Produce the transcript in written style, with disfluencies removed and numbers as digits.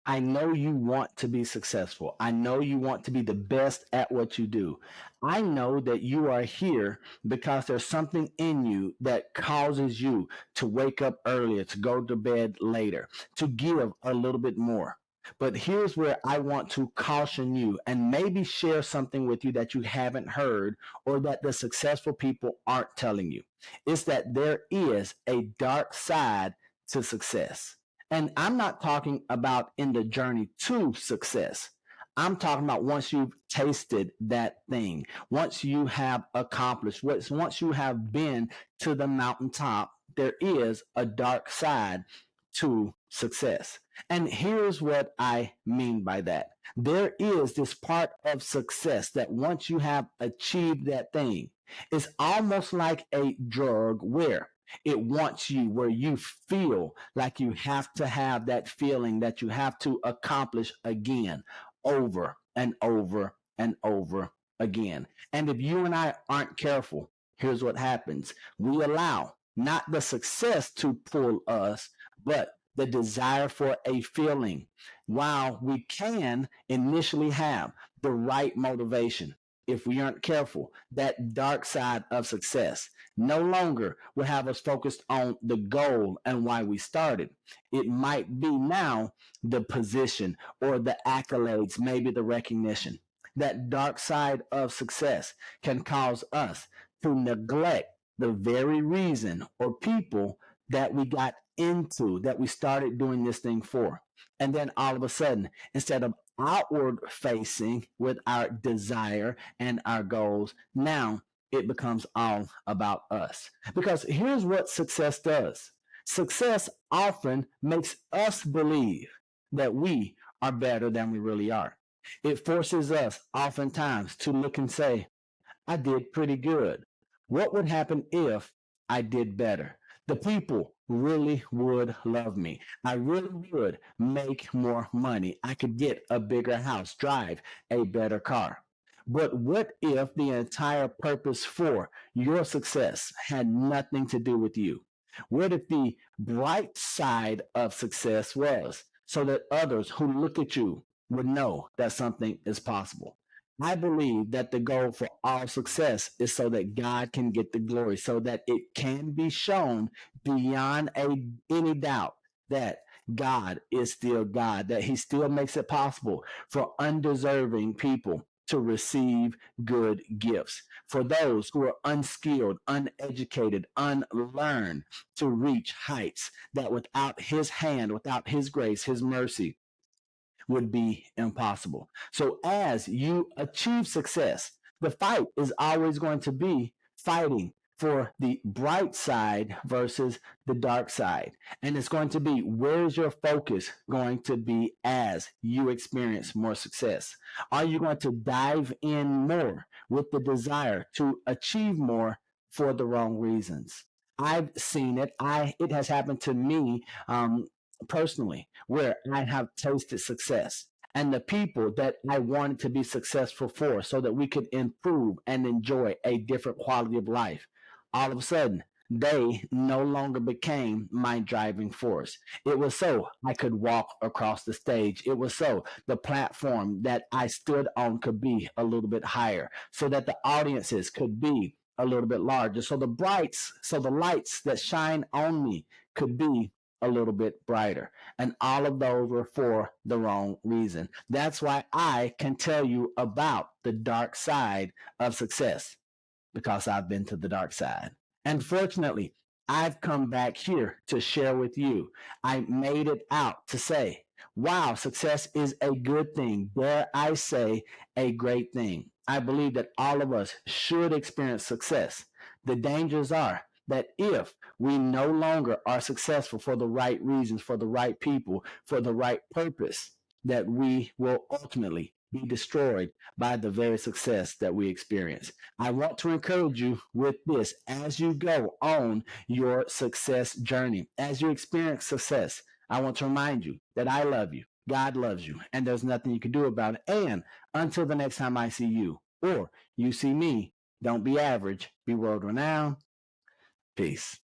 I know you want to be successful. I know you want to be the best at what you do. I know that you are here because there's something in you that causes you to wake up earlier, to go to bed later, to give a little bit more. But here's where I want to caution you and maybe share something with you that you haven't heard or that the successful people aren't telling you. It's that there is a dark side to success. And I'm not talking about in the journey to success. I'm talking about once you've tasted that thing, once you have accomplished, once you have been to the mountaintop, there is a dark side to success. And here's what I mean by that. There is this part of success that once you have achieved that thing, it's almost like a drug where it wants you, where you feel like you have to have that feeling that you have to accomplish again, over and over and over again. And if you and I aren't careful, here's what happens. We allow not the success to pull us, but the desire for a feeling. While we can initially have the right motivation, if we aren't careful, that dark side of success no longer will have us focused on the goal and why we started. It might be now the position or the accolades, maybe the recognition. That dark side of success can cause us to neglect the very reason or people that we got into, that we started doing this thing for. And then all of a sudden, instead of outward facing with our desire and our goals, now it becomes all about us. Because here's what success does: success often makes us believe that we are better than we really are. It forces us oftentimes to look and say, I did pretty good. What would happen if I did better? The people really would love me. I really would make more money. I could get a bigger house, drive a better car. But what if the entire purpose for your success had nothing to do with you? What if the bright side of success was so that others who look at you would know that something is possible? I believe that the goal for all success is so that God can get the glory, so that it can be shown beyond any doubt that God is still God, that He still makes it possible for undeserving people to receive good gifts, for those who are unskilled, uneducated, unlearned to reach heights that without His hand, without His grace, His mercy, would be impossible. So as you achieve success, the fight is always going to be fighting for the bright side versus the dark side. And it's going to be, where's your focus going to be as you experience more success? Are you going to dive in more with the desire to achieve more for the wrong reasons? I've seen it. It has happened to me personally, where I have tasted success and the people that I wanted to be successful for so that we could improve and enjoy a different quality of life. All of a sudden, they no longer became my driving force. It was so I could walk across the stage. It was so the platform that I stood on could be a little bit higher, so that the audiences could be a little bit larger. So the lights that shine on me could be a little bit brighter. And all of those were for the wrong reason. That's why I can tell you about the dark side of success, because I've been to the dark side. And fortunately, I've come back here to share with you. I made it out to say, wow, success is a good thing. Dare I say, a great thing. I believe that all of us should experience success. The dangers are that if we no longer are successful for the right reasons, for the right people, for the right purpose, that we will ultimately be destroyed by the very success that we experience. I want to encourage you with this as you go on your success journey, as you experience success. I want to remind you that I love you, God loves you, and there's nothing you can do about it. And until the next time I see you or you see me, don't be average, be world renowned. Peace.